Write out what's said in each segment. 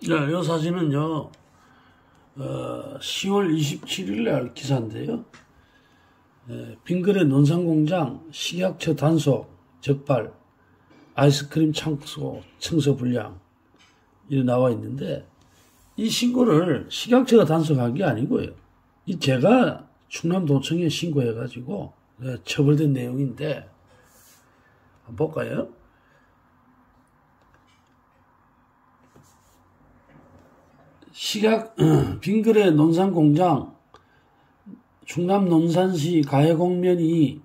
네, 이 사진은요, 10월 27일 날 기사인데요. 빙그레 논산공장 식약처 단속 적발, 아이스크림 창고 청소 불량 이렇게 나와 있는데, 이 신고를 식약처가 단속한 게 아니고요. 이 제가 충남도청에 신고해가지고 처벌된 내용인데, 한번 볼까요? 빙그레 논산공장 충남 논산시 가해공면이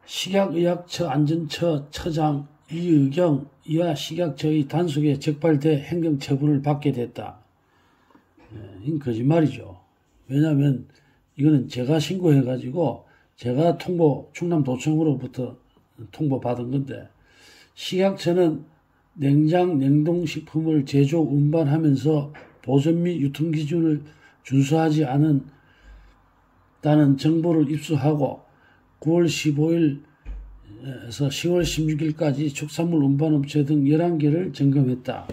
식약의약처 안전처 처장 이의경 이하 식약처의 단속에 적발돼 행정처분을 받게 됐다. 이건 거짓말이죠. 왜냐하면 이거는 제가 신고해가지고 제가 충남도청으로부터 통보받은 건데, 식약처는 냉장 냉동식품을 제조 운반하면서 보존 및 유통 기준을 준수하지 않았다는 정보를 입수하고 9월 15일에서 10월 16일까지 축산물 운반업체 등 11개를 점검했다.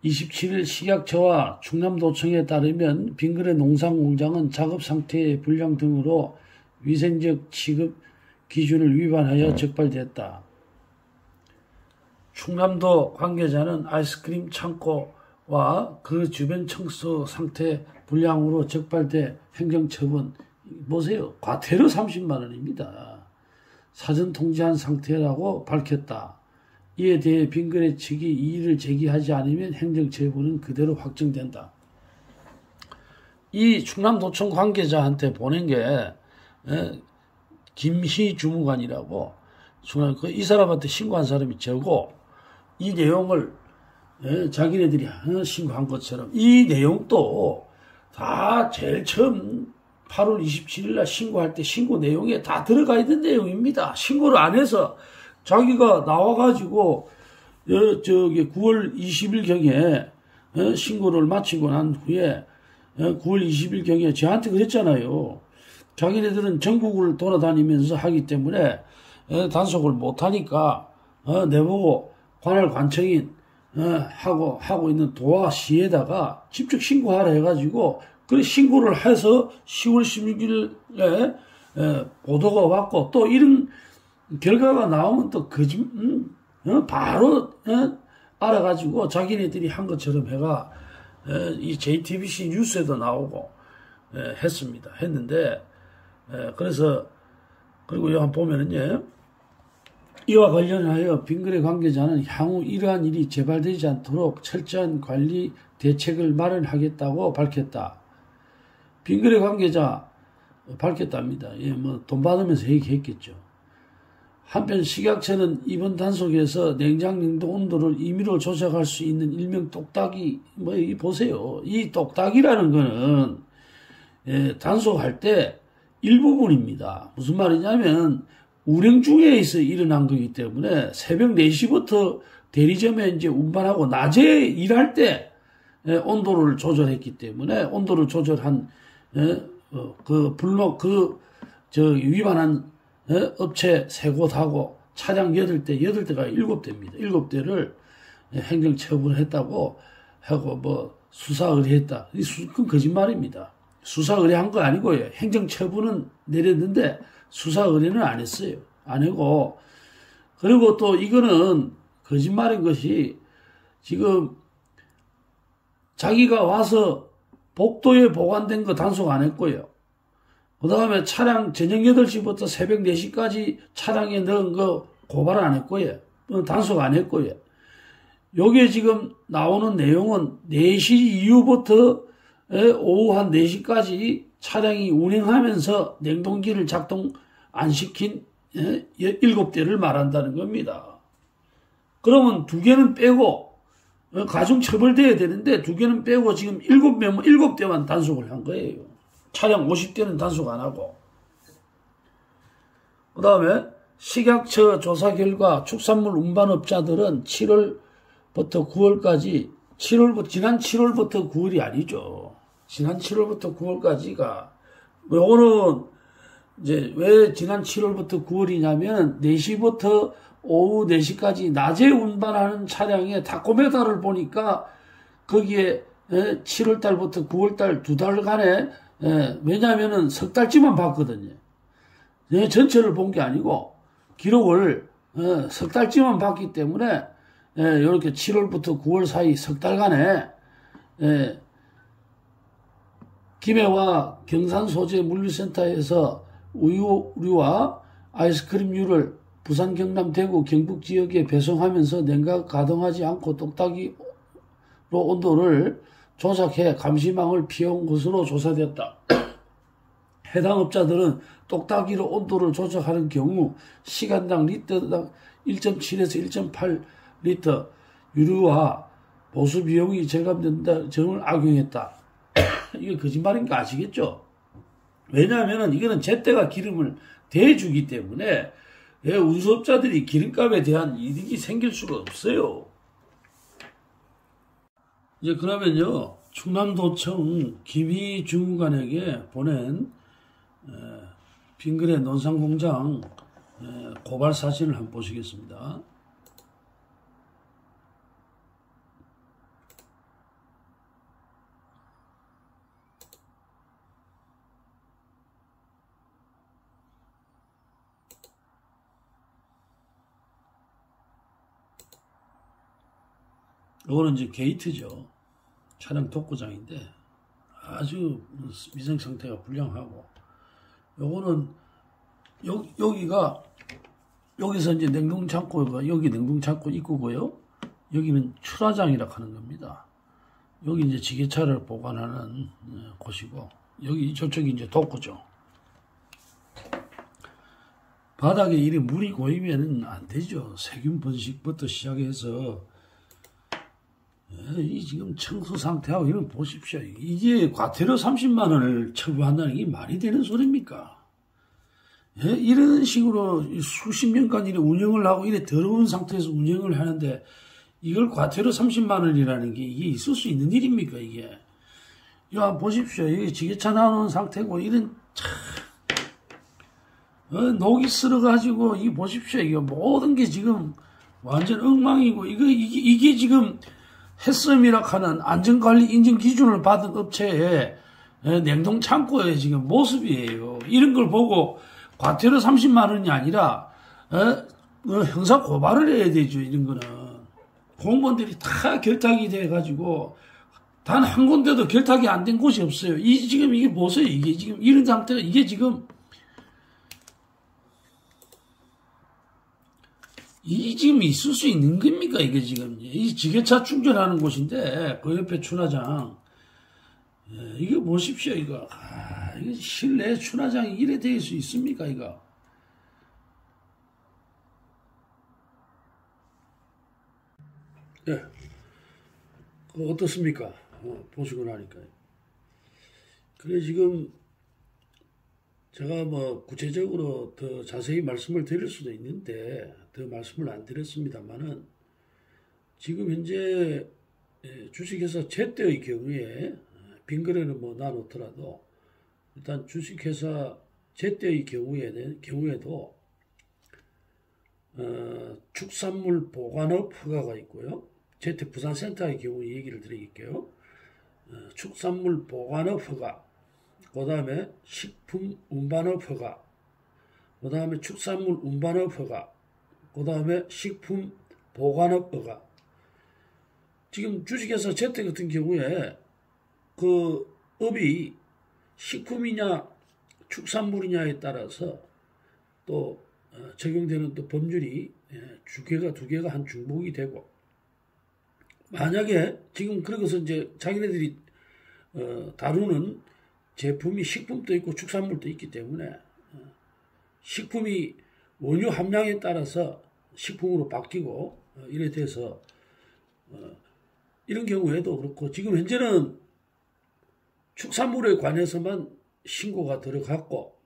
27일 식약처와 충남도청에 따르면 빙그레 농산공장은 작업 상태의 불량 등으로 위생적 취급 기준을 위반하여 적발됐다. 충남도 관계자는 아이스크림 창고와 그 주변 청소 상태 불량으로 적발돼 행정처분, 보세요. 과태료 30만 원입니다. 사전 통지한 상태라고 밝혔다. 이에 대해 빙그레 측이 이의를 제기하지 않으면 행정처분은 그대로 확정된다. 이 충남도청 관계자한테 보낸 게 김희 주무관이라고, 이 사람한테 신고한 사람이 저고, 이 내용을 자기네들이 신고한 것처럼 이 내용도 다 제일 처음 8월 27일 날 신고할 때 신고 내용에 다 들어가 있는 내용입니다. 신고를 안 해서 자기가 나와가지고 9월 20일경에 신고를 마치고 난 후에 9월 20일경에 저한테 그랬잖아요. 자기네들은 전국을 돌아다니면서 하기 때문에 단속을 못하니까 내보고 관할 관청인 하고 있는 도화시에다가 직접 신고하라 해가지고, 그 신고를 해서 10월 16일에 보도가 왔고, 또 이런 결과가 나오면 또 바로 알아가지고 자기네들이 한 것처럼 해가 이 JTBC 뉴스에도 나오고 했는데, 그래서 그리고 여기 한번 보면은요, 이와 관련하여 빙그레 관계자는 향후 이러한 일이 재발되지 않도록 철저한 관리 대책을 마련하겠다고 밝혔다. 빙그레 관계자 밝혔답니다. 돈 받으면서 얘기했겠죠. 한편 식약처는 이번 단속에서 냉장 냉동 온도를 임의로 조작할 수 있는 일명 똑딱이, 보세요. 이 똑딱이라는 거는 단속할 때 일부분입니다. 무슨 말이냐면, 운행 중에서 일어난 거기 때문에 새벽 4시부터 대리점에 이제 운반하고 낮에 일할 때 온도를 조절했기 때문에, 온도를 조절한 위반한 업체 3곳하고 차량 8대가 7대입니다. 7대를 행정 처분을 했다고 하고 수사 의뢰했다. 그건 거짓말입니다. 수사 의뢰한 거 아니고요. 행정 처분은 내렸는데 수사 의뢰는 안 했어요. 안 하고, 그리고 또 이거는 거짓말인 것이, 지금 자기가 와서 복도에 보관된 거 단속 안 했고요. 그 다음에 차량 저녁 8시부터 새벽 4시까지 차량에 넣은 거 고발 안 했고요. 단속 안 했고요. 요게 지금 나오는 내용은 4시 이후부터 오후 한 4시까지 차량이 운행하면서 냉동기를 작동 안 시킨 7대를 말한다는 겁니다. 그러면 2개는 빼고 가중처벌돼야 되는데 2개는 빼고 지금 7대만 단속을 한 거예요. 차량 50대는 단속 안 하고. 그 다음에 식약처 조사 결과 축산물 운반업자들은 7월부터 9월까지, 지난 7월부터 9월이 아니죠. 지난 7월부터 9월까지가, 요거는 이제 왜 지난 7월부터 9월이냐면 4시부터 오후 4시까지 낮에 운반하는 차량의 타코메다를 보니까 거기에 7월달부터 9월달 2달간에 왜냐하면은 석 달치만 봤거든요. 전체를 본 게 아니고 기록을 석 달치만 봤기 때문에 이렇게 7월부터 9월 사이 석 달간에 김해와 경산 소재 물류센터에서 우유와 아이스크림류를 부산, 경남, 대구, 경북 지역에 배송하면서 냉각 가동하지 않고 똑딱이로 온도를 조작해 감시망을 피해온 것으로 조사되었다. 해당 업자들은 똑딱이로 온도를 조작하는 경우 시간당 리터당 1.7에서 1.8리터 유류와 보수 비용이 절감된다 점을 악용했다. 이게 거짓말인 거 아시겠죠? 왜냐하면 이거는 제때가 기름을 대주기 때문에 운수업자들이 기름값에 대한 이득이 생길 수가 없어요. 이제 그러면요, 충남도청 김희중관에게 보낸 빙그레 논산공장 고발 사진을 한번 보시겠습니다. 이거는 이제 게이트죠. 차량 독고장인데 아주 위생 상태가 불량하고, 요거는 여기서 이제 냉동창고가, 여기 냉동창고 입구고요. 여기는 출하장이라 하는 겁니다. 여기 이제 지게차를 보관하는 곳이고, 여기 저쪽이 이제 독고죠. 바닥에 이래 물이 고이면은 안 되죠. 세균 번식부터 시작해서 이 지금 청소 상태하고 이런 보십시오. 이게 과태료 30만 원을 처부한다는 게 말이 되는 소리입니까? 이런 식으로 수십 년간 이래 운영을 하고 이래 더러운 상태에서 운영을 하는데 이걸 과태료 30만 원이라는 게 이게 있을 수 있는 일입니까, 이게? 야, 보십시오. 이게 지게차 나오는 상태고 이런 녹이 쓸어가지고 이 보십시오. 이거 모든 게 지금 완전 엉망이고 이게 지금 해썸이라 하는 안전관리 인증 기준을 받은 업체의 냉동 창고의 지금 모습이에요. 이런 걸 보고 과태료 30만 원이 아니라 형사 고발을 해야 되죠. 이런 거는 공무원들이 다 결탁이 돼가지고 단 한 군데도 결탁이 안 된 곳이 없어요. 지금 이게 보세요. 이게 지금 이런 상태가 이게 지금 있을 수 있는 겁니까? 이게 지금 이 지게차 충전하는 곳인데 그 옆에 출하장, 이거 보십시오. 이거 이거 실내 출하장이 이래 될 수 있습니까? 이거 어떻습니까? 보시고 나니까. 그래 지금 제가 뭐 구체적으로 더 자세히 말씀을 드릴 수도 있는데 더 말씀을 안 드렸습니다만은 지금 현재 주식회사 제때의 경우에 빙그레는 뭐 놔놓더라도 일단 주식회사 제때의 경우에도 축산물 보관업 허가가 있고요. 제때 부산센터의 경우 얘기를 드릴게요. 축산물 보관업 허가, 그 다음에 식품 운반업 허가, 그 다음에 축산물 운반업 허가, 그 다음에 식품 보관업 허가. 지금 주식회사 제때 같은 경우에 그 업이 식품이냐 축산물이냐에 따라서 또 적용되는 또 법률이 두 개가 한 중복이 되고, 만약에 지금 그러고서 이제 자기네들이 다루는 제품이 식품도 있고 축산물도 있기 때문에 식품이 원유 함량에 따라서 식품으로 바뀌고 이래 돼서 이런 경우에도 그렇고, 지금 현재는 축산물에 관해서만 신고가 들어갔고,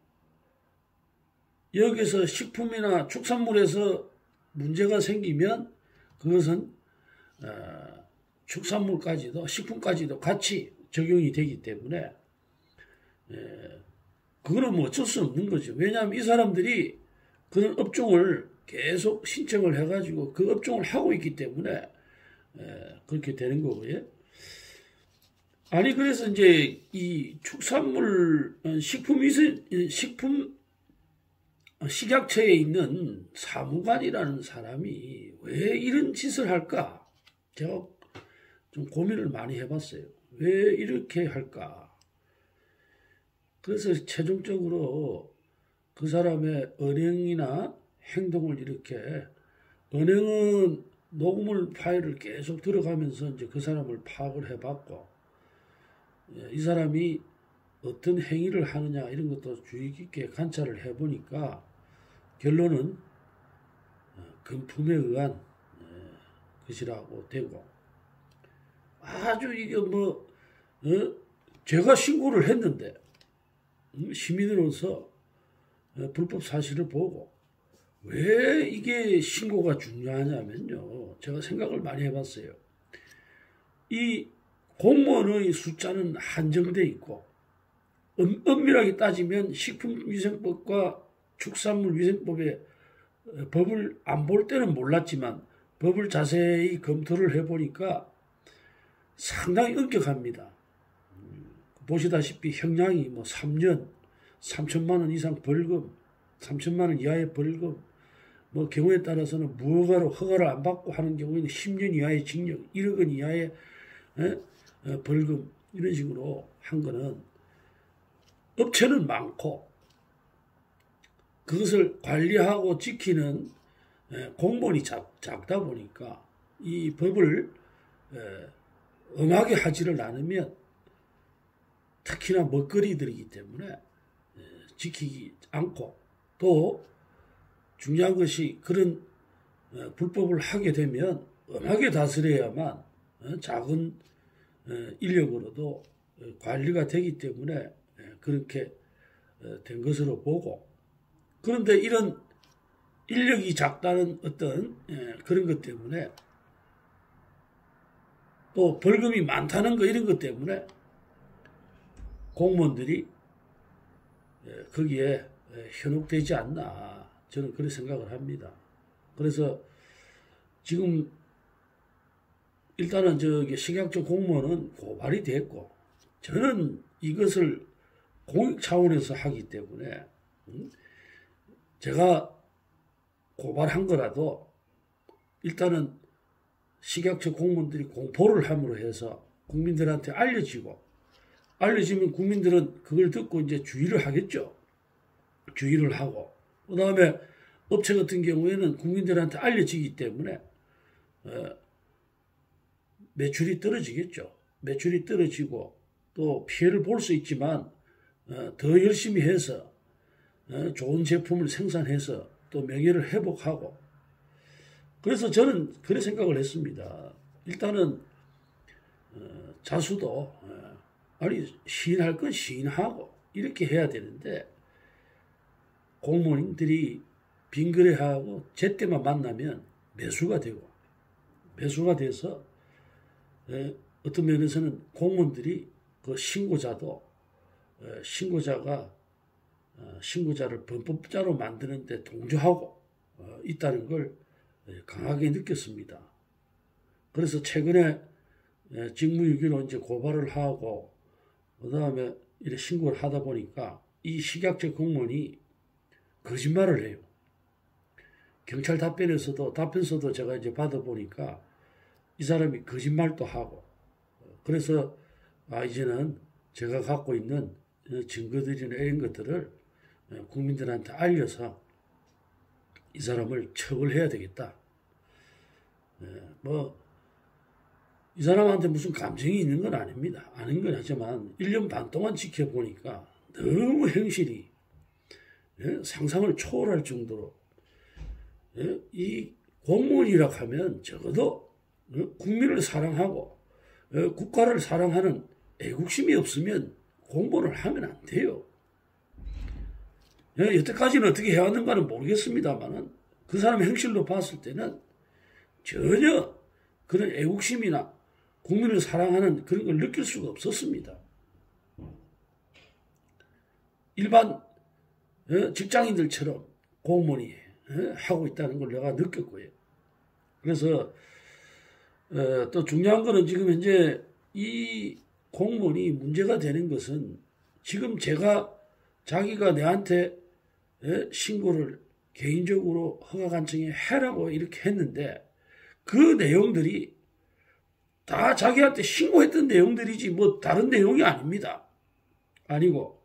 여기서 식품이나 축산물에서 문제가 생기면 그것은 축산물까지도 식품까지도 같이 적용이 되기 때문에 그거는 뭐 어쩔 수 없는 거죠. 왜냐하면 이 사람들이 그런 업종을 계속 신청을 해가지고 그 업종을 하고 있기 때문에 그렇게 되는 거고요. 아니 그래서 이제 이 축산물 식품 식약처에 있는 사무관이라는 사람이 왜 이런 짓을 할까? 제가 좀 고민을 많이 해봤어요. 왜 이렇게 할까? 그래서 최종적으로 그 사람의 언행이나 행동을 이렇게 언행은 녹음을 파일을 계속 들어가면서 이제 그 사람을 파악을 해봤고 이 사람이 어떤 행위를 하느냐 이런 것도 주의 깊게 관찰을 해보니까 결론은 금품에 의한 것이라고 되고 아주 이게 제가 신고를 했는데 시민으로서 불법 사실을 보고 왜 이게 신고가 중요하냐면요. 제가 생각을 많이 해봤어요. 이 공무원의 숫자는 한정돼 있고 엄밀하게 따지면 식품위생법과 축산물위생법의 법을 안 볼 때는 몰랐지만 법을 자세히 검토를 해보니까 상당히 엄격합니다. 보시다시피 형량이 3년, 3천만 원 이상 벌금, 3천만 원 이하의 벌금, 경우에 따라서는 무허가로 허가를 안 받고 하는 경우에는 10년 이하의 징역, 1억 원 이하의 벌금 이런 식으로 한 거는 업체는 많고 그것을 관리하고 지키는 공무원이 작다 보니까 이 법을 엄하게 하지를 않으면 특히나 먹거리들이기 때문에 지키지 않고 또 중요한 것이 그런 불법을 하게 되면 엄하게 다스려야만 작은 인력으로도 관리가 되기 때문에 그렇게 된 것으로 보고 그런데 이런 인력이 작다는 어떤 그런 것 때문에 또 벌금이 많다는 거 이런 것 때문에 공무원들이 거기에 현혹되지 않나 저는 그런 생각을 합니다. 그래서 지금 일단은 식약처 공무원은 고발이 됐고 저는 이것을 공익 차원에서 하기 때문에 제가 고발한 거라도 일단은 식약처 공무원들이 공포를 함으로 해서 국민들한테 알려지면 국민들은 그걸 듣고 이제 주의를 하겠죠. 주의를 하고 그 다음에 업체 같은 경우에는 국민들한테 알려지기 때문에 매출이 떨어지겠죠. 매출이 떨어지고 또 피해를 볼 수 있지만 더 열심히 해서 좋은 제품을 생산해서 또 명예를 회복하고 그래서 저는 그런 생각을 했습니다. 일단은 자수도 시인할 건 시인하고 이렇게 해야 되는데 공무원들이 빙그레하고 제때만 만나면 매수가 돼서 어떤 면에서는 공무원들이 그 신고자가 신고자를 범법자로 만드는데 동조하고 있다는 걸 강하게 느꼈습니다. 그래서 최근에 직무유기로 이제 고발을 하고 그 다음에 이렇게 신고를 하다 보니까 이 식약처 공무원이 거짓말을 해요. 경찰 답변서도 제가 이제 받아보니까 이 사람이 거짓말도 하고 그래서 이제는 제가 갖고 있는 증거들이나 이런 것들을 국민들한테 알려서 이 사람을 처벌해야 되겠다. 이 사람한테 무슨 감정이 있는 건 아닙니다. 아닌 건 하지만 1년 반 동안 지켜보니까 너무 행실이 상상을 초월할 정도로 이 공무원이라 하면 적어도 국민을 사랑하고 국가를 사랑하는 애국심이 없으면 공무원을 하면 안 돼요. 여태까지는 어떻게 해왔는가는 모르겠습니다만 그 사람 행실로 봤을 때는 전혀 그런 애국심이나 국민을 사랑하는 그런 걸 느낄 수가 없었습니다. 일반 직장인들처럼 공무원이 하고 있다는 걸 내가 느꼈고요. 그래서 또 중요한 거는 지금 현재 이 공무원이 문제가 되는 것은 지금 자기가 내한테 신고를 개인적으로 허가관청에 해라고 이렇게 했는데 그 내용들이 다 자기한테 신고했던 내용들이지 뭐 다른 내용이 아닙니다. 아니고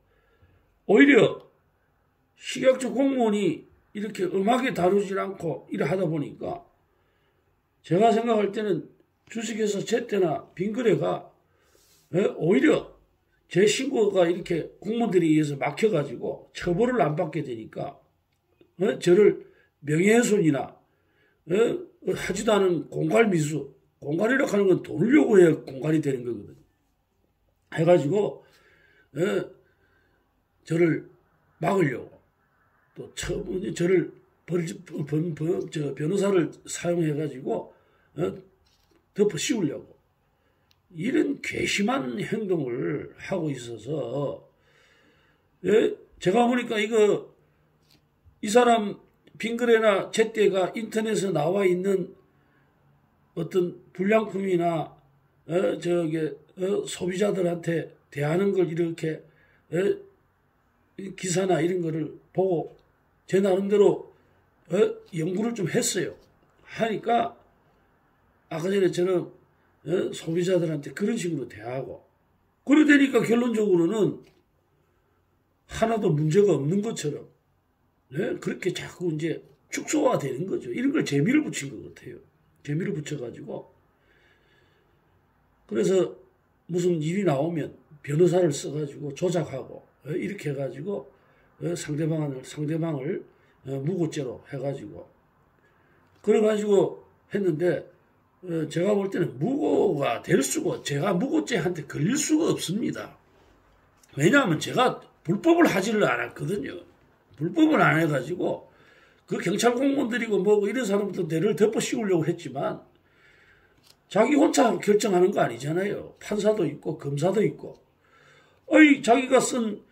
오히려 식약처 공무원이 이렇게 엄하게 다루질 않고 이래 하다 보니까 제가 생각할 때는 주식회사 제때나 빙그레가 오히려 제 신고가 이렇게 공무원들에 의해서 막혀가지고 처벌을 안 받게 되니까 저를 명예훼손이나 하지도 않은 공갈미수, 공갈이라고 하는 건 돈을 요구해야 공갈이 되는 거거든요. 해가지고 저를 막으려고 또 저를 변호사를 사용해가지고 덮어 씌우려고 이런 괘씸한 행동을 하고 있어서 제가 보니까 이 사람 빙그레나 제때가 인터넷에 나와 있는 어떤 불량품이나 소비자들한테 대하는 걸 이렇게 기사나 이런 거를 보고 제 나름대로 연구를 좀 했어요. 하니까 아까 전에 저는 소비자들한테 그런 식으로 대하고 그래 되니까 결론적으로는 하나도 문제가 없는 것처럼 그렇게 자꾸 이제 축소화되는 거죠. 이런 걸 재미를 붙인 것 같아요. 재미를 붙여가지고 그래서 무슨 일이 나오면 변호사를 써가지고 조작하고 이렇게 해가지고 상대방을 무고죄로 해가지고 그래가지고 했는데 제가 볼 때는 무고가 될 수가 제가 무고죄한테 걸릴 수가 없습니다. 왜냐하면 제가 불법을 하지를 않았거든요. 불법을 안 해가지고 그 경찰 공무원들이고 뭐고 이런 사람들 내를 덮어 씌우려고 했지만 자기 혼자 결정하는 거 아니잖아요. 판사도 있고 검사도 있고 자기가 쓴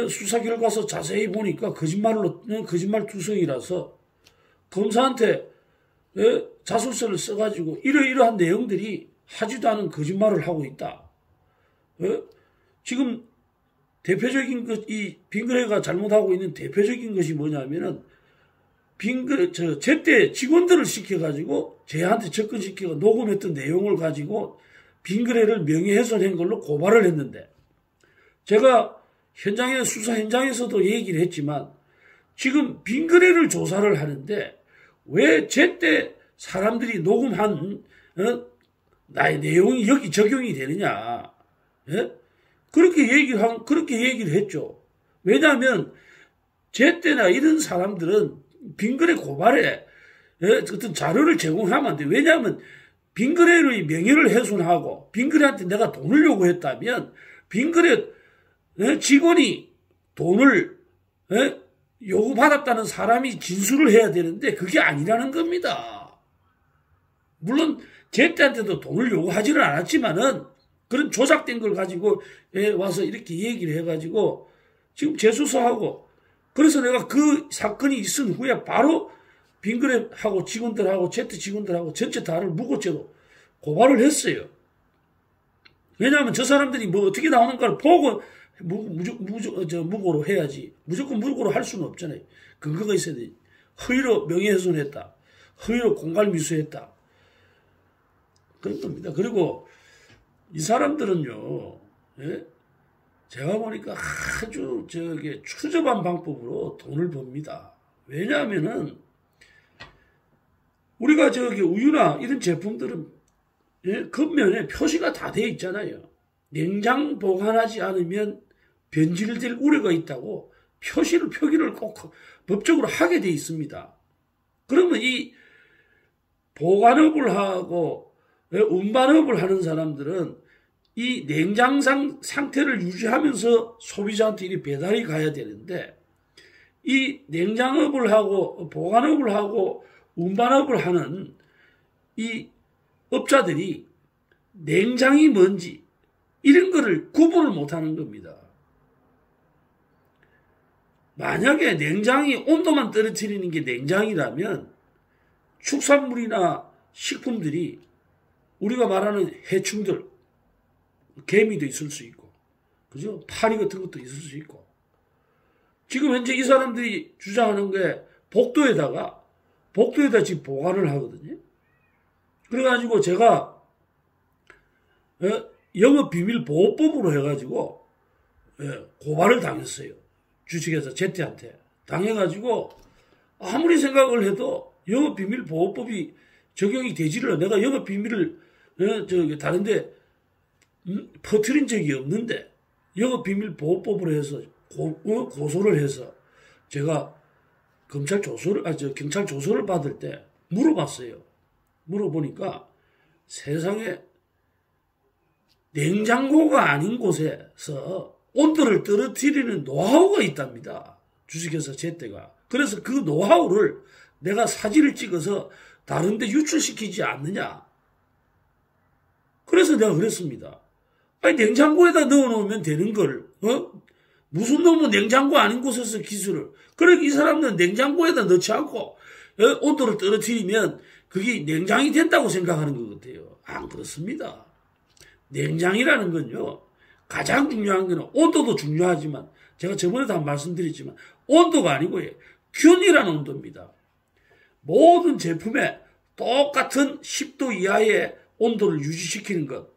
수사 결과서 자세히 보니까 거짓말 투성이라서 검사한테 자술서를 써가지고 이러이러한 내용들이 하지도 않은 거짓말을 하고 있다. 지금 대표적인 이 빙그레가 잘못하고 있는 대표적인 것이 뭐냐면은 제때 직원들을 시켜가지고 제한테 접근시키고 녹음했던 내용을 가지고 빙그레를 명예훼손한 걸로 고발을 했는데 제가 수사 현장에서도 얘기를 했지만 지금 빙그레를 조사를 하는데 왜 제때 사람들이 녹음한 나의 내용이 여기 적용이 되느냐? 그렇게 얘기를 했죠. 왜냐하면 제때나 이런 사람들은 빙그레 고발에 어떤 자료를 제공하면 안 돼. 왜냐하면 빙그레의 명예를 훼손하고 빙그레한테 내가 돈을 요구했다면 빙그레 직원이 돈을 요구받았다는 사람이 진술을 해야 되는데 그게 아니라는 겁니다. 물론 제때한테도 돈을 요구하지는 않았지만은 그런 조작된 걸 가지고 와서 이렇게 얘기를 해가지고 지금 재수사하고 그래서 내가 그 사건이 있은 후에 바로 빙그레하고 직원들하고 제트 직원들하고 전체 다를 무고죄로 고발을 했어요. 왜냐하면 저 사람들이 뭐 어떻게 나오는가를 보고 무고로 해야지. 무조건 무고로 할 수는 없잖아요. 근거가 있어야 돼. 허위로 명예훼손했다. 허위로 공갈미수했다. 그런 겁니다. 그리고 이 사람들은요, 제가 보니까 아주 추접한 방법으로 돈을 법니다. 왜냐하면은 우리가 우유나 이런 제품들은 겉면에 표시가 다 돼 있잖아요. 냉장 보관하지 않으면 변질될 우려가 있다고 표기를 꼭 법적으로 하게 돼 있습니다. 그러면 이 보관업을 하고 운반업을 하는 사람들은 이 냉장 상태를 유지하면서 소비자한테 이 배달이 가야 되는데 이 냉장업을 하고 보관업을 하고 운반업을 하는 이 업자들이 냉장이 뭔지 이런 거를 구분을 못하는 겁니다. 만약에 냉장이 온도만 떨어뜨리는 게 냉장이라면 축산물이나 식품들이 우리가 말하는 해충들, 개미도 있을 수 있고, 그죠? 파리 같은 것도 있을 수 있고. 지금 현재 이 사람들이 주장하는 게 복도에다 지금 보관을 하거든요. 그래가지고 제가 영업비밀보호법으로 해가지고 고발을 당했어요. 주식회사 제태한테. 당해가지고 아무리 생각을 해도 영업비밀보호법이 적용이 되지를 않아. 내가 영업비밀을 다른데 퍼뜨린 적이 없는데 영업비밀보호법으로 해서 고소를 해서 제가 경찰 조서를 받을 때 물어봤어요. 물어보니까 세상에 냉장고가 아닌 곳에서 온도를 떨어뜨리는 노하우가 있답니다. 주식회사 제때가. 그래서 그 노하우를 내가 사진을 찍어서 다른 데 유출시키지 않느냐. 그래서 내가 그랬습니다. 아니 냉장고에다 넣어놓으면 되는 걸 무슨 놈은 냉장고 아닌 곳에서 기술을. 그러니까 이 사람은 냉장고에다 넣지 않고 온도를 떨어뜨리면 그게 냉장이 된다고 생각하는 것 같아요. 안 그렇습니다. 냉장이라는 건요. 가장 중요한 거는 온도도 중요하지만 제가 저번에도 한번 말씀드렸지만 온도가 아니고 균이라는 온도입니다. 모든 제품에 똑같은 10도 이하의 온도를 유지시키는 것.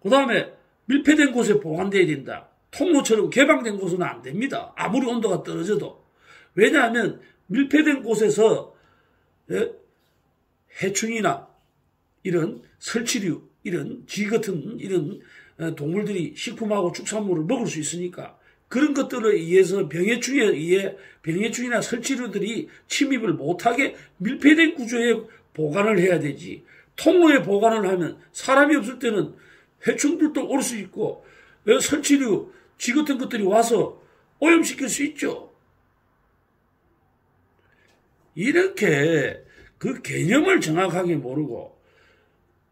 그 다음에 밀폐된 곳에 보관돼야 된다. 통로처럼 개방된 곳은 안 됩니다. 아무리 온도가 떨어져도. 왜냐하면 밀폐된 곳에서 해충이나 이런 설치류, 이런 쥐 같은 이런 동물들이 식품하고 축산물을 먹을 수 있으니까 그런 것들에 의해서 병해충이나 설치류들이 침입을 못하게 밀폐된 구조에 보관을 해야 되지. 통로에 보관을 하면 사람이 없을 때는 해충들도 올 수 있고 설치류, 쥐 같은 것들이 와서 오염시킬 수 있죠. 이렇게 그 개념을 정확하게 모르고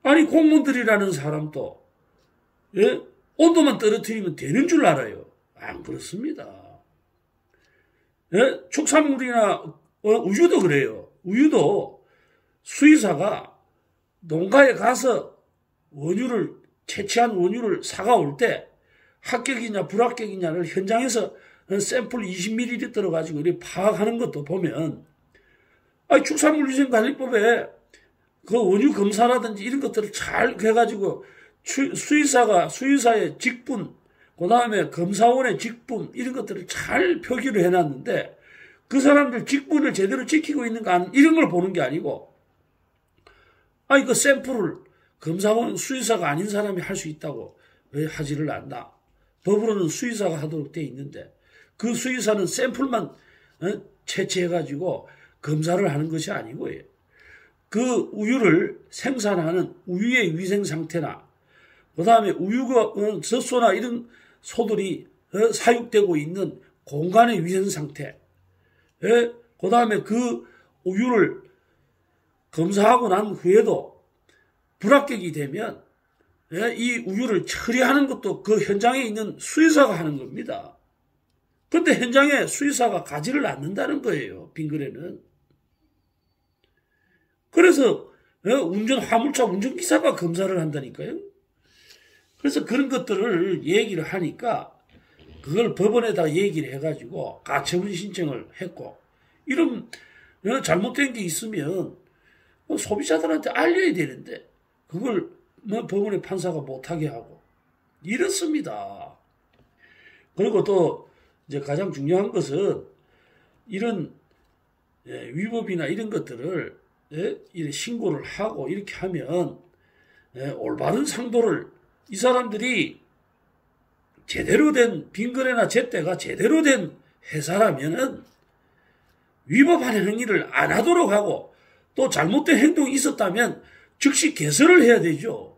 아니 공무원들이라는 사람도 온도만 떨어뜨리면 되는 줄 알아요. 안 그렇습니다. 축산물이나 우유도 그래요. 우유도 수의사가 농가에 가서 채취한 원유를 사가올 때 합격이냐 불합격이냐를 현장에서 샘플 20ml 가지고 이렇게 파악하는 것도 보면 축산물위생관리법에 그 원유 검사라든지 이런 것들을 잘 해가지고 수의사의 직분, 그 다음에 검사원의 직분 이런 것들을 잘 표기를 해놨는데 그 사람들 직분을 제대로 지키고 있는가 이런 걸 보는 게 아니고 그 샘플을 검사원 수의사가 아닌 사람이 할 수 있다고 왜 하지를 않나. 법으로는 수의사가 하도록 돼 있는데 그 수의사는 샘플만 채취해가지고 검사를 하는 것이 아니고요. 그 우유를 생산하는 우유의 위생 상태나 그 다음에 우유가 젖소나 이런 소들이 사육되고 있는 공간의 위생 상태 그 다음에 그 우유를 검사하고 난 후에도 불합격이 되면 이 우유를 처리하는 것도 그 현장에 있는 수의사가 하는 겁니다. 그런데 현장에 수의사가 가지를 않는다는 거예요. 빙그레는. 그래서 화물차 운전기사가 검사를 한다니까요. 그래서 그런 것들을 얘기를 하니까 그걸 법원에다 얘기를 해가지고 가처분 신청을 했고 이런 잘못된 게 있으면 소비자들한테 알려야 되는데 그걸 법원의 판사가 못하게 하고 이렇습니다. 그리고 또 이제 가장 중요한 것은 이런 위법이나 이런 것들을 이렇게 신고를 하고 이렇게 하면 올바른 상도를 이 사람들이 제대로 된 빙그레나 제때가 제대로 된 회사라면은 위법하는 행위를 안 하도록 하고 또 잘못된 행동이 있었다면 즉시 개설을 해야 되죠.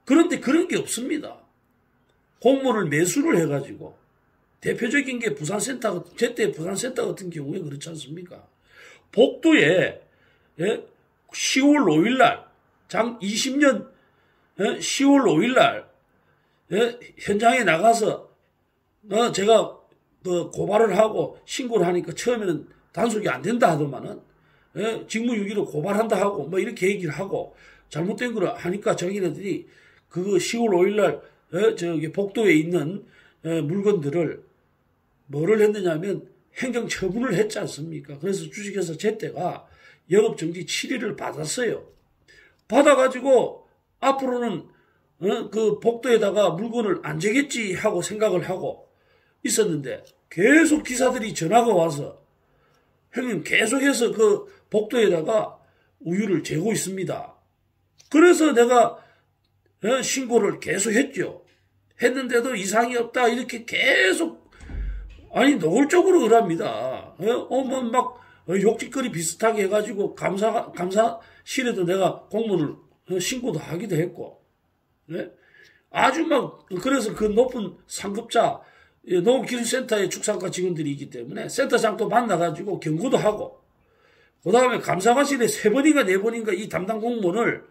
그런데 그런 게 없습니다. 공모를 매수를 해가지고 대표적인 게 제때 부산센터 같은 경우에 그렇지 않습니까? 복도에 10월 5일 날 20년 10월 5일 날 현장에 나가서 제가 그 고발을 하고 신고를 하니까 처음에는 단속이 안 된다 하더만은 직무유기로 고발한다 하고 뭐 이렇게 얘기를 하고 잘못된 걸 하니까 자기네들이 그 10월 5일날 저기 복도에 있는 물건들을 뭐를 했느냐면 행정처분을 했지 않습니까? 그래서 주식회사 제때가 영업정지 7일을 받았어요. 받아가지고 앞으로는 그 복도에다가 물건을 안 재겠지 하고 생각을 하고 있었는데 계속 기사들이 전화가 와서 형님 계속해서 그 복도에다가 우유를 재고 있습니다. 그래서 내가 신고를 계속 했죠. 했는데도 이상이 없다 이렇게 계속 아니 노골적으로 그럽니다. 막 욕짓거리 비슷하게 해가지고 감사실에도 내가 공문을 신고도 하기도 했고 아주 막 그래서 그 높은 상급자 농업기술센터의 축산과 직원들이 있기 때문에 센터장도 만나가지고 경고도 하고 그 다음에 감사관실에 3번인가 4번인가 이 담당 공무원을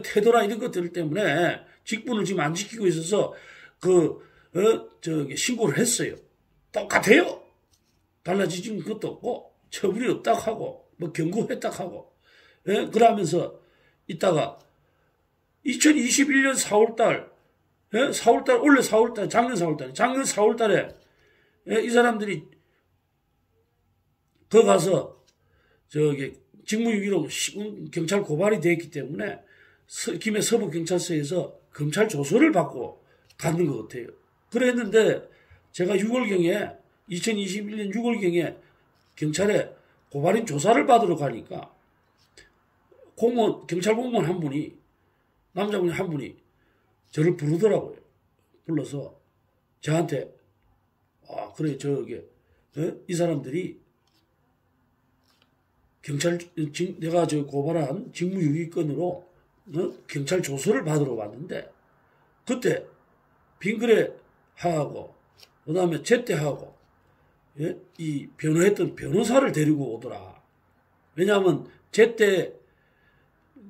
태도나 이런 것들 때문에 직분을 지금 안 지키고 있어서 신고를 했어요. 똑같아요. 달라지진 것도 없고 처분이 없다고 하고 뭐 경고했다고 하고 그러면서 있다가 2021년 4월달 원래 4월달 작년 4월달에 이 사람들이 거 가서 저기 직무유기로 경찰 고발이 됐기 때문에 김해 서부경찰서에서 검찰 조서를 받고 가는 것 같아요. 그랬는데 제가 2021년 6월경에 경찰에 고발인 조사를 받으러 가니까 경찰 공무원 한 분이 남자분 한 분이 저를 부르더라고요. 불러서 저한테 그래 이 사람들이 내가 고발한 직무유기건으로 경찰 조서를 받으러 왔는데 그때 빙그레하고 그다음에 제때하고 이 변호했던 변호사를 데리고 오더라. 왜냐하면 제때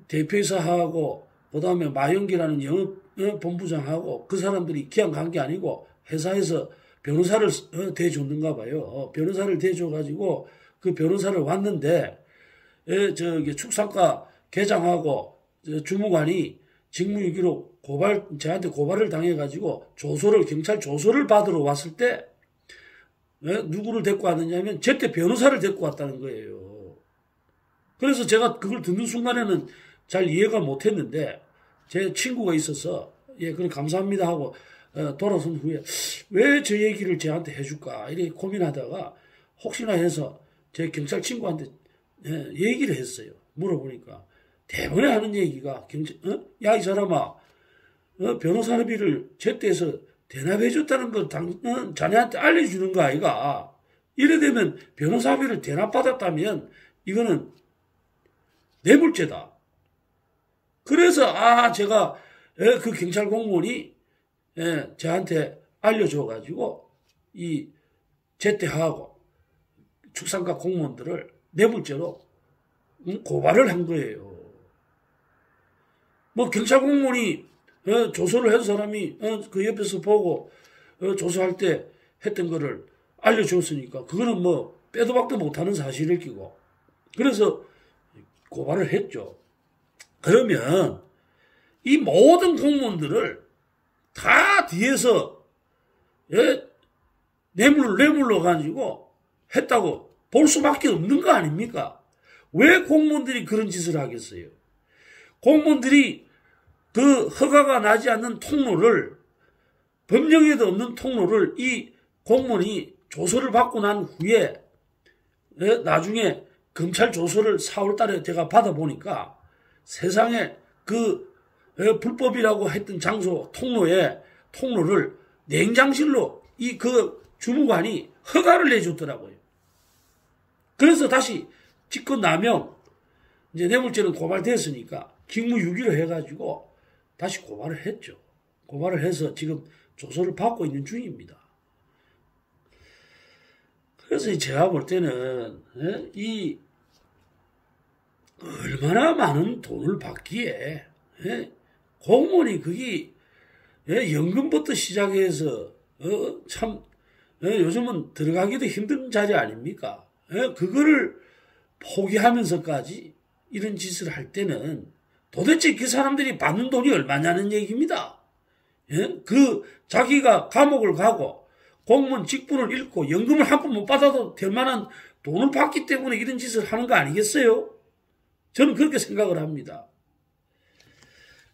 대표이사하고 그다음에 마영기라는 영업본부장하고 그 사람들이 기한 간 게 아니고 회사에서 변호사를 대줬는가 봐요. 변호사를 대줘가지고 그 변호사를 왔는데 축산과 계장하고 주무관이 직무유기로 저한테 고발을 당해가지고 경찰 조서를 받으러 왔을 때 누구를 데리고 왔느냐면 제때 변호사를 데리고 왔다는 거예요. 그래서 제가 그걸 듣는 순간에는 잘 이해가 못했는데 제 친구가 있어서 그래 감사합니다 하고 돌아선 후에 왜 저 얘기를 저한테 해줄까 이렇게 고민하다가 혹시나 해서 제 경찰 친구한테 얘기를 했어요. 물어보니까 대번에 하는 얘기가 야 이 사람아 변호사비를 제때에서 대납해줬다는 걸 자네한테 알려주는 거 아이가. 이래 되면 변호사비를 대납받았다면 이거는 뇌물죄다. 그래서 제가 그 경찰 공무원이 저한테 알려줘가지고 이 제때하고 축산과 공무원들을 뇌물죄로 고발을 한 거예요. 뭐 경찰 공무원이 조서를 한 사람이 그 옆에서 보고 조사할 때 했던 거를 알려줬으니까 그거는 뭐 빼도 박도 못하는 사실일 끼고 그래서 고발을 했죠. 그러면 이 모든 공무원들을 다 뒤에서 뇌물로 가지고 했다고 볼 수밖에 없는 거 아닙니까? 왜 공무원들이 그런 짓을 하겠어요? 공무원들이 그 허가가 나지 않는 통로를 법령에도 없는 통로를 이 공무원이 조서를 받고 난 후에 나중에 검찰 조서를 4월 달에 제가 받아보니까 세상에 그 불법이라고 했던 장소 통로를 냉장실로 그 주무관이 허가를 내줬더라고요. 그래서 다시 직권남용 이제 뇌물죄는 고발됐으니까 직무유기로 해가지고 다시 고발을 했죠. 고발을 해서 지금 조서를 받고 있는 중입니다. 그래서 제가 볼 때는 이 얼마나 많은 돈을 받기에 공무원이 그게 연금부터 시작해서 참 요즘은 들어가기도 힘든 자리 아닙니까? 그거를 포기하면서까지 이런 짓을 할 때는 도대체 그 사람들이 받는 돈이 얼마냐는 얘기입니다. 자기가 감옥을 가고 공무원 직분을 잃고 연금을 한 푼 못 받아도 될 만한 돈을 받기 때문에 이런 짓을 하는 거 아니겠어요? 저는 그렇게 생각을 합니다.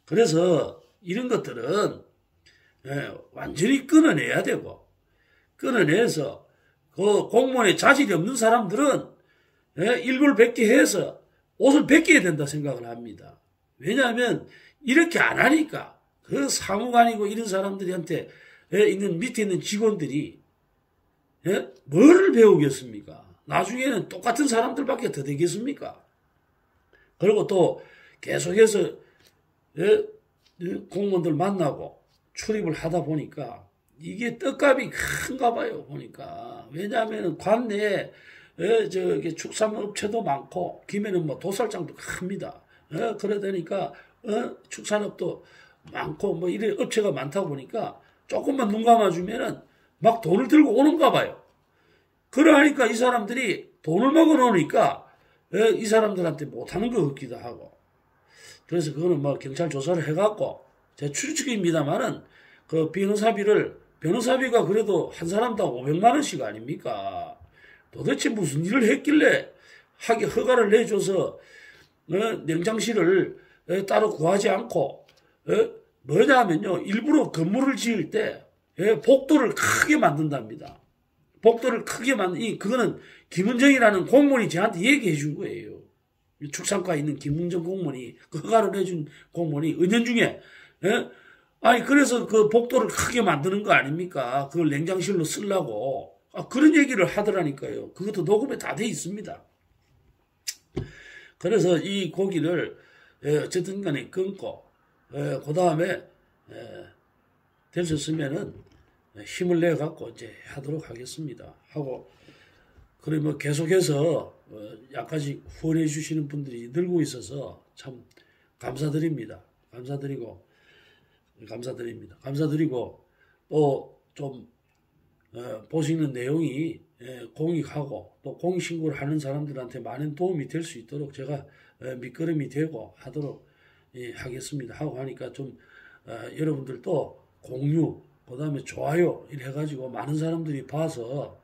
그래서 이런 것들은 완전히 끊어내야 되고, 끊어내서 그 공무원에 자질이 없는 사람들은 일골백계 해서 옷을 벗겨야 된다 생각을 합니다. 왜냐하면 이렇게 안 하니까 그 사무관이고 이런 사람들한테 있는 밑에 있는 직원들이 뭐를 배우겠습니까? 나중에는 똑같은 사람들밖에 더 되겠습니까? 그리고 또 계속해서 공무원들 만나고 출입을 하다 보니까 이게 떡값이 큰가 봐요, 보니까. 왜냐하면 관내에 축산업체도 많고 김에는 뭐 도살장도 큽니다. 그러다 보니까 축산업도 많고 뭐 이런 업체가 많다 보니까 조금만 눈 감아주면은 막 돈을 들고 오는가 봐요. 그러니까 이 사람들이 돈을 먹어 놓으니까 이 사람들한테 못하는 것 같기도 하고. 그래서 그거는 뭐 경찰 조사를 해갖고 제 추측입니다만은 그 변호사비가 그래도 한 사람당 500만 원씩 아닙니까? 도대체 무슨 일을 했길래 하기 허가를 내줘서 냉장실을 따로 구하지 않고 뭐냐면요, 일부러 건물을 지을 때 복도를 크게 만든답니다. 복도를 크게 그거는 김은정이라는 공무원이 저한테 얘기해 준 거예요. 축산과에 있는 김은정 공무원이 그 허가를 내준 공무원이 은연중에 그래서 그 복도를 크게 만드는 거 아닙니까? 그걸 냉장실로 쓰려고 그런 얘기를 하더라니까요. 그것도 녹음에 다 돼 있습니다. 그래서 이 고기를 어쨌든 간에 끊고 그 다음에 될 수 있으면은 힘을 내 갖고 이제 하도록 하겠습니다. 하고 그래 뭐 계속해서 약간씩 후원해 주시는 분들이 늘고 있어서 참 감사드립니다. 감사드리고 또 좀 보시는 내용이 공익하고 또 공익신고를 하는 사람들한테 많은 도움이 될 수 있도록 제가 밑거름이 되고 하도록 하겠습니다. 하고 하니까 좀 여러분들도 공유 그 다음에 좋아요 이래 가지고 많은 사람들이 봐서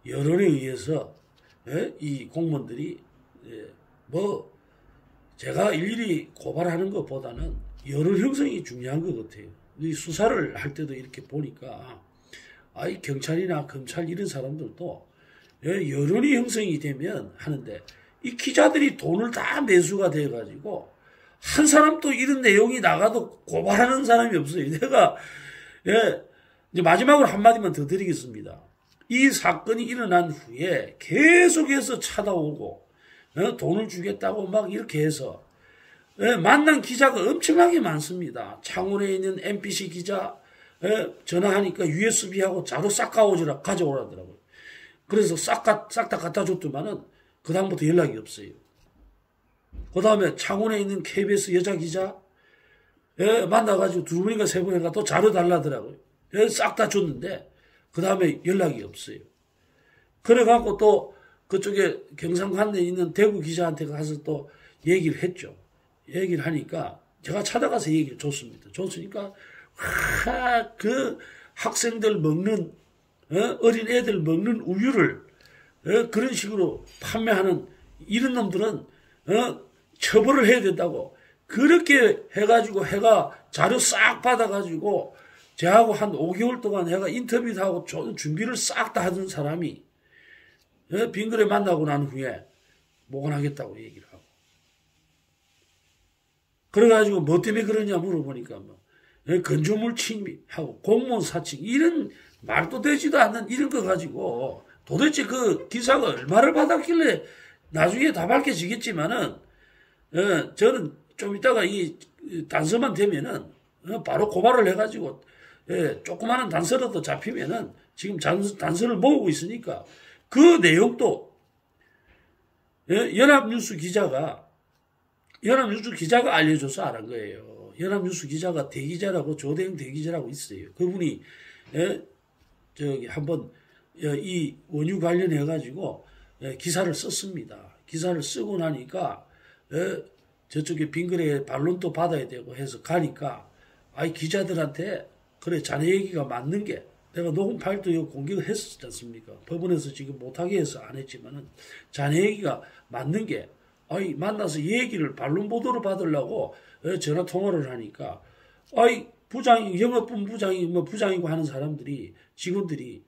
여론에 의해서 이 공무원들이 뭐 제가 일일이 고발하는 것보다는 여론 형성이 중요한 것 같아요. 이 수사를 할 때도 이렇게 보니까 이 경찰이나 검찰 이런 사람들도 여론이 형성이 되면 하는데 이 기자들이 돈을 다 매수가 돼가지고 한 사람도 이런 내용이 나가도 고발하는 사람이 없어요. 내가 이제 마지막으로 한마디만 더 드리겠습니다. 이 사건이 일어난 후에 계속해서 찾아오고 돈을 주겠다고 막 이렇게 해서 만난 기자가 엄청나게 많습니다. 창원에 있는 MBC 기자 전화하니까 USB하고 자료 싹 가져오라더라고요. 그래서 싹 다 갖다 줬더만은 그 다음부터 연락이 없어요. 그 다음에 창원에 있는 KBS 여자 기자 만나가지고 두 번인가 세 번인가 또 자료 달라더라고요. 싹 다 줬는데 그 다음에 연락이 없어요. 그래갖고 또 그쪽에 경상관내에 있는 대구 기자한테 가서 또 얘기를 했죠. 얘기를 하니까 제가 찾아가서 얘기를 줬습니다. 줬으니까 그 학생들 먹는 어린 애들 먹는 우유를 그런 식으로 판매하는 이런 놈들은 처벌을 해야 된다고 그렇게 해가지고 해가 자료 싹 받아가지고 저하고 한 5개월 동안 해가 인터뷰도 하고 준비를 싹 다 하던 사람이 빙그레 만나고 난 후에 모건하겠다고 얘기를 하고 그래가지고 뭐 때문에 그러냐 물어보니까 뭐 건조물 침입하고 공무원 사칭 이런 말도 되지도 않는 이런 거 가지고 도대체 그 기사가 얼마를 받았길래 나중에 다 밝혀지겠지만은 저는 좀 이따가 이 단서만 되면은 바로 고발을 해가지고 조그마한 단서라도 잡히면은 지금 단서를 모으고 있으니까 그 내용도 연합뉴스 기자가 알려줘서 알은 거예요. 연합뉴스 기자가 대기자라고 조대영 대기자라고 있어요. 그분이 한번 이 원유 관련해 가지고 기사를 썼습니다. 기사를 쓰고 나니까 저쪽에 빙그레 반론도 받아야 되고 해서 가니까 아이 기자들한테 그래 자네 얘기가 맞는 게 내가 녹음 파일도 이거 공개를 했었지 않습니까? 법원에서 지금 못하게 해서 안 했지만은 자네 얘기가 맞는 게 아이 만나서 얘기를 반론 보도를 받으려고 전화 통화를 하니까 아이 부장이 영업본 부장이 뭐 부장이고 하는 사람들이 직원들이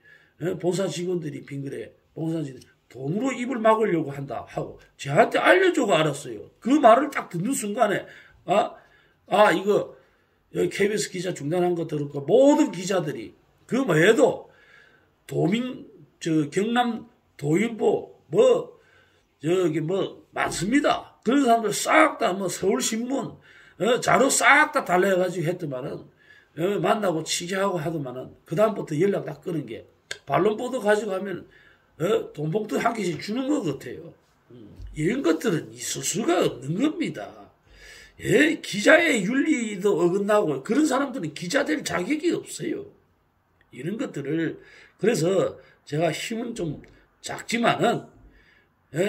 본사 직원들이 빙그레 본사직원들이 돈으로 입을 막으려고 한다 하고 저한테 알려주고 알았어요. 그 말을 딱 듣는 순간에 이거 여기 KBS 기자 중단한 거 들었고 모든 기자들이 그 외에도 경남 도인보 많습니다. 그런 사람들 싹 다 서울신문 자료 싹 다 달래가지고 했더만은 만나고 취재하고 하더만은 그다음부터 연락 다 끊은 게 반론 보도 가지고 하면 돈봉투 한 개씩 주는 것 같아요. 이런 것들은 있을 수가 없는 겁니다. 기자의 윤리도 어긋나고 그런 사람들은 기자 될 자격이 없어요. 이런 것들을 그래서 제가 힘은 좀 작지만은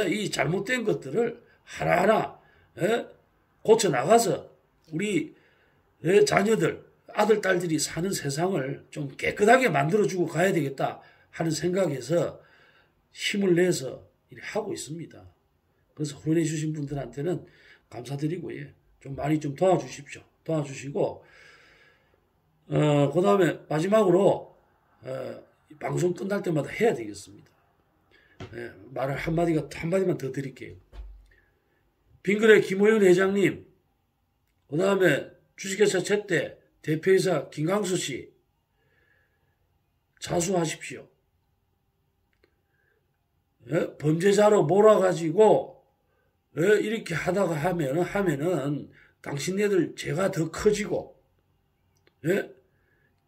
이 잘못된 것들을 하나하나 고쳐 나가서 우리 자녀들 아들 딸들이 사는 세상을 좀 깨끗하게 만들어주고 가야 되겠다 하는 생각에서 힘을 내서 하고 있습니다. 그래서 후원해 주신 분들한테는 감사드리고 좀 많이 좀 도와주십시오. 도와주시고 그 다음에 마지막으로 방송 끝날 때마다 해야 되겠습니다. 말을 한마디만 더 드릴게요. 빙그레 김호윤 회장님, 그 다음에 주식회사 제때 대표이사 김광수 씨, 자수하십시오. 범죄자로 몰아가지고 이렇게 하다가 하면은 당신네들 죄가 더 커지고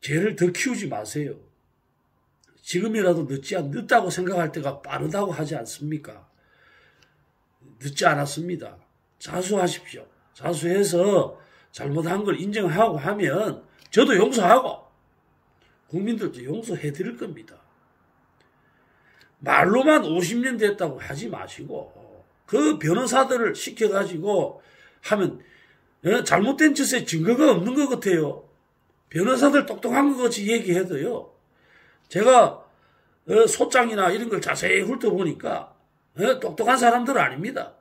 죄를 더 키우지 마세요. 지금이라도 늦다고 생각할 때가 빠르다고 하지 않습니까? 늦지 않았습니다. 자수하십시오. 자수해서 잘못한 걸 인정하고 하면 저도 용서하고 국민들도 용서해 드릴 겁니다. 말로만 50년 됐다고 하지 마시고 그 변호사들을 시켜가지고 하면 잘못된 짓에 증거가 없는 것 같아요. 변호사들 똑똑한 것 같이 얘기해도요. 제가 소장이나 이런 걸 자세히 훑어보니까 똑똑한 사람들 아닙니다.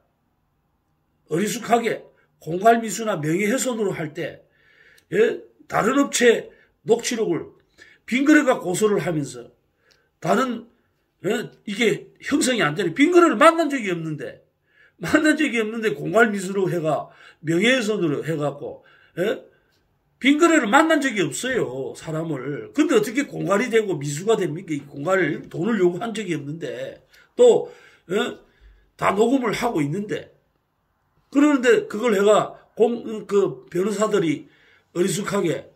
어리숙하게 공갈미수나 명예훼손으로 할 때 다른 업체 녹취록을 빙그레가 고소를 하면서 다른 이게 형성이 안 되는 빙그레를 만난 적이 없는데 공갈미수로 해가 명예훼손으로 해갖고 빙그레를 만난 적이 없어요. 사람을. 근데 어떻게 공갈이 되고 미수가 됩니까? 이 공갈 돈을 요구한 적이 없는데 또 다 녹음을 하고 있는데 그러는데 그걸 해가 그 변호사들이 어리숙하게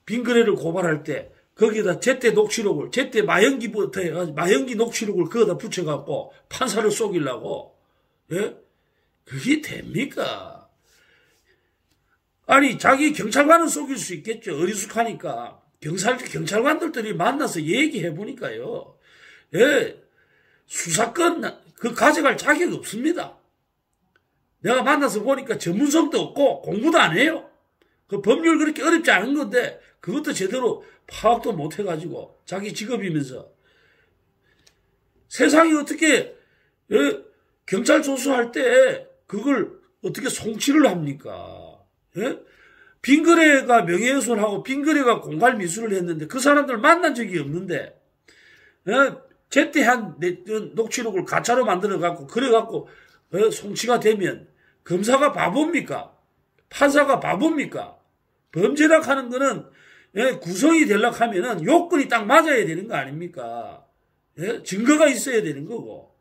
빙그레를 고발할 때 거기에다 제때 마연기부터 해가지고 마연기 녹취록을 거기다 붙여갖고 판사를 속이려고 그게 됩니까? 아니 자기 경찰관은 속일 수 있겠죠. 어리숙하니까 경찰관들끼리 만나서 얘기해 보니까요. 수사권 그 가져갈 자격이 없습니다. 내가 만나서 보니까 전문성도 없고 공부도 안 해요. 그 법률 그렇게 어렵지 않은 건데 그것도 제대로 파악도 못 해가지고 자기 직업이면서 세상이 어떻게 경찰 조수할 때 그걸 어떻게 송치를 합니까? 빙그레가 명예훼손하고 빙그레가 공갈미수를 했는데 그 사람들 만난 적이 없는데 제때한 녹취록을 가짜로 만들어갖고 그래갖고 송치가 되면 검사가 바보입니까? 판사가 바보입니까? 범죄락 하는 거는 구성이 되려고 하면은 요건이 딱 맞아야 되는 거 아닙니까? 증거가 있어야 되는 거고.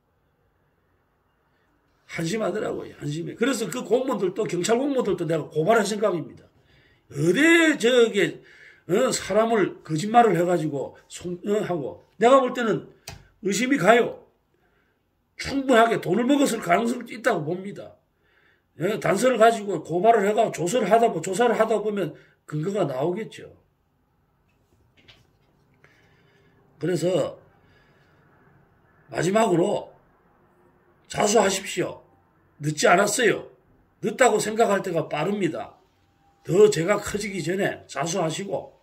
한심하더라고요. 한심해. 그래서 그 공무원들도 경찰 공무원들도 내가 고발할 생각입니다. 어디 사람을 거짓말을 해가지고 하고 내가 볼 때는 의심이 가요. 충분하게 돈을 먹었을 가능성이 있다고 봅니다. 단서를 가지고 고발을 해가 조사를 하다 보면 근거가 나오겠죠. 그래서 마지막으로 자수하십시오. 늦지 않았어요. 늦다고 생각할 때가 빠릅니다. 더 제가 커지기 전에 자수하시고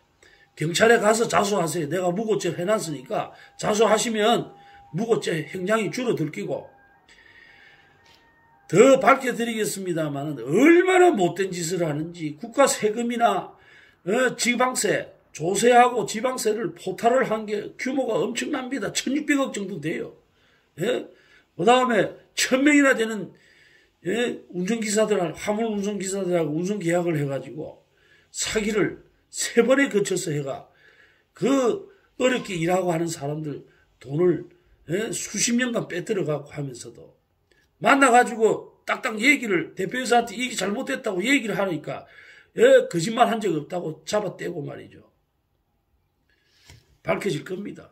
경찰에 가서 자수하세요. 내가 무고죄 해놨으니까 자수하시면 무고죄 형량이 줄어들 끼고 더 밝혀드리겠습니다만 얼마나 못된 짓을 하는지 국가 세금이나 지방세, 조세하고 지방세를 포탈을 한 게 규모가 엄청납니다. 1600억 정도 돼요. 예? 그 다음에 1000명이나 되는 운전기사들, 화물 운전기사들하고 운전계약을 해가지고 사기를 3번에 거쳐서 해가 그 어렵게 일하고 하는 사람들 돈을 수십 년간 빼들어가고 하면서도 만나가지고 딱딱 얘기를 대표이사한테 이게 잘못됐다고 얘기를 하니까 거짓말 한 적 없다고 잡아떼고 말이죠. 밝혀질 겁니다.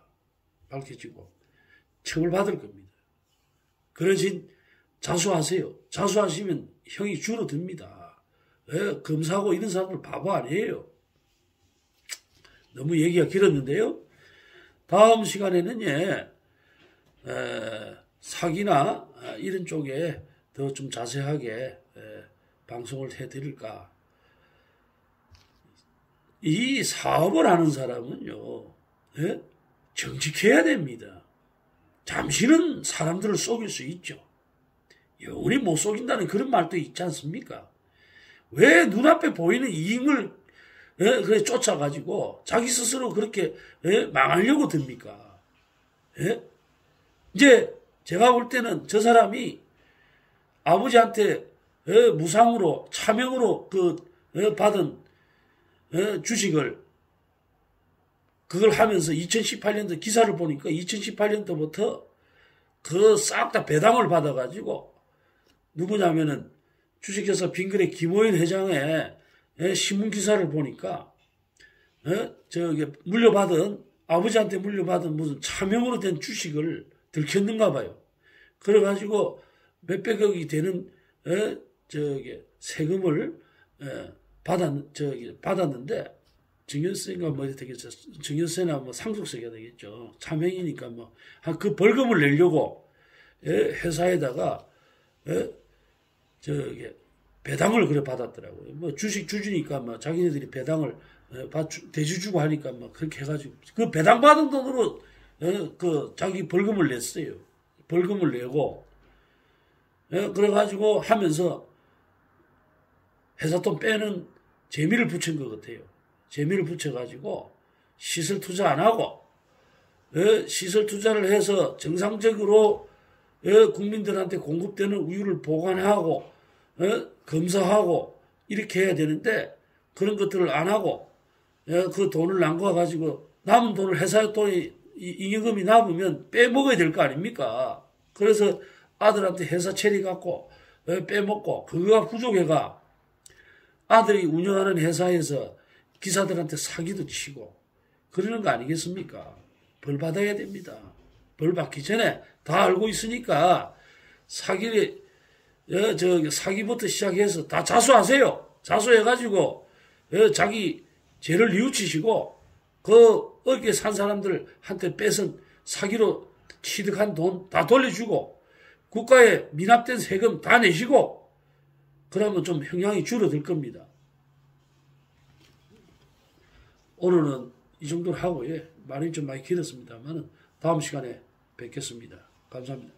밝혀지고 처벌받을 겁니다. 그러신 자수하세요. 자수하시면 형이 줄어듭니다. 검사하고 이런 사람들 바보 아니에요. 너무 얘기가 길었는데요. 다음 시간에는 사기나 이런 쪽에 더 좀 자세하게 방송을 해드릴까. 이 사업을 하는 사람은요, 정직해야 됩니다. 잠시는 사람들을 속일 수 있죠. 영원히 못 속인다는 그런 말도 있지 않습니까? 왜 눈앞에 보이는 이익을 그래 쫓아가지고 자기 스스로 그렇게 망하려고 듭니까? 이제 제가 볼 때는 저 사람이 아버지한테 무상으로 차명으로 받은 주식을 그걸 하면서 2018년도 기사를 보니까 2018년도부터 그 싹 다 배당을 받아가지고 누구냐면은 주식회사 빙그레 김호연 회장의 신문 기사를 보니까 저기 물려받은 아버지한테 물려받은 무슨 차명으로 된 주식을 들켰는가 봐요. 그래가지고 몇백억이 되는 저기 세금을 받았는데 증여세인가 뭐 되겠죠. 증여세나 뭐 상속세가 되겠죠. 차명이니까 뭐 그 벌금을 내려고 회사에다가 저기 배당을 그래 받았더라고요. 뭐 주식 주주니까 뭐 자기네들이 배당을 대주 주고 하니까 뭐 그렇게 해가지고 그 배당 받은 돈으로 그 자기 벌금을 냈어요. 벌금을 내고 그래가지고 하면서 회사 돈 빼는 재미를 붙인 것 같아요. 재미를 붙여가지고 시설 투자 안 하고 시설 투자를 해서 정상적으로 국민들한테 공급되는 우유를 보관하고 검사하고 이렇게 해야 되는데 그런 것들을 안 하고 그 돈을 남겨가지고 남은 돈을 회사 돈이 잉여금이 남으면 빼먹어야 될 거 아닙니까? 그래서 아들한테 회사 체리갖고 빼먹고 그거가 부족해가 아들이 운영하는 회사에서 기사들한테 사기도 치고 그러는 거 아니겠습니까? 벌 받아야 됩니다. 벌 받기 전에 다 알고 있으니까 사기부터 시작해서 다 자수하세요. 자수해가지고 자기 죄를 뉘우치시고 그 어깨 산 사람들한테 뺏은 사기로 취득한 돈 다 돌려주고 국가에 미납된 세금 다 내시고 그러면 좀 형량이 줄어들 겁니다. 오늘은 이 정도로 하고 말이 좀 많이 길었습니다만 다음 시간에 뵙겠습니다. 감사합니다.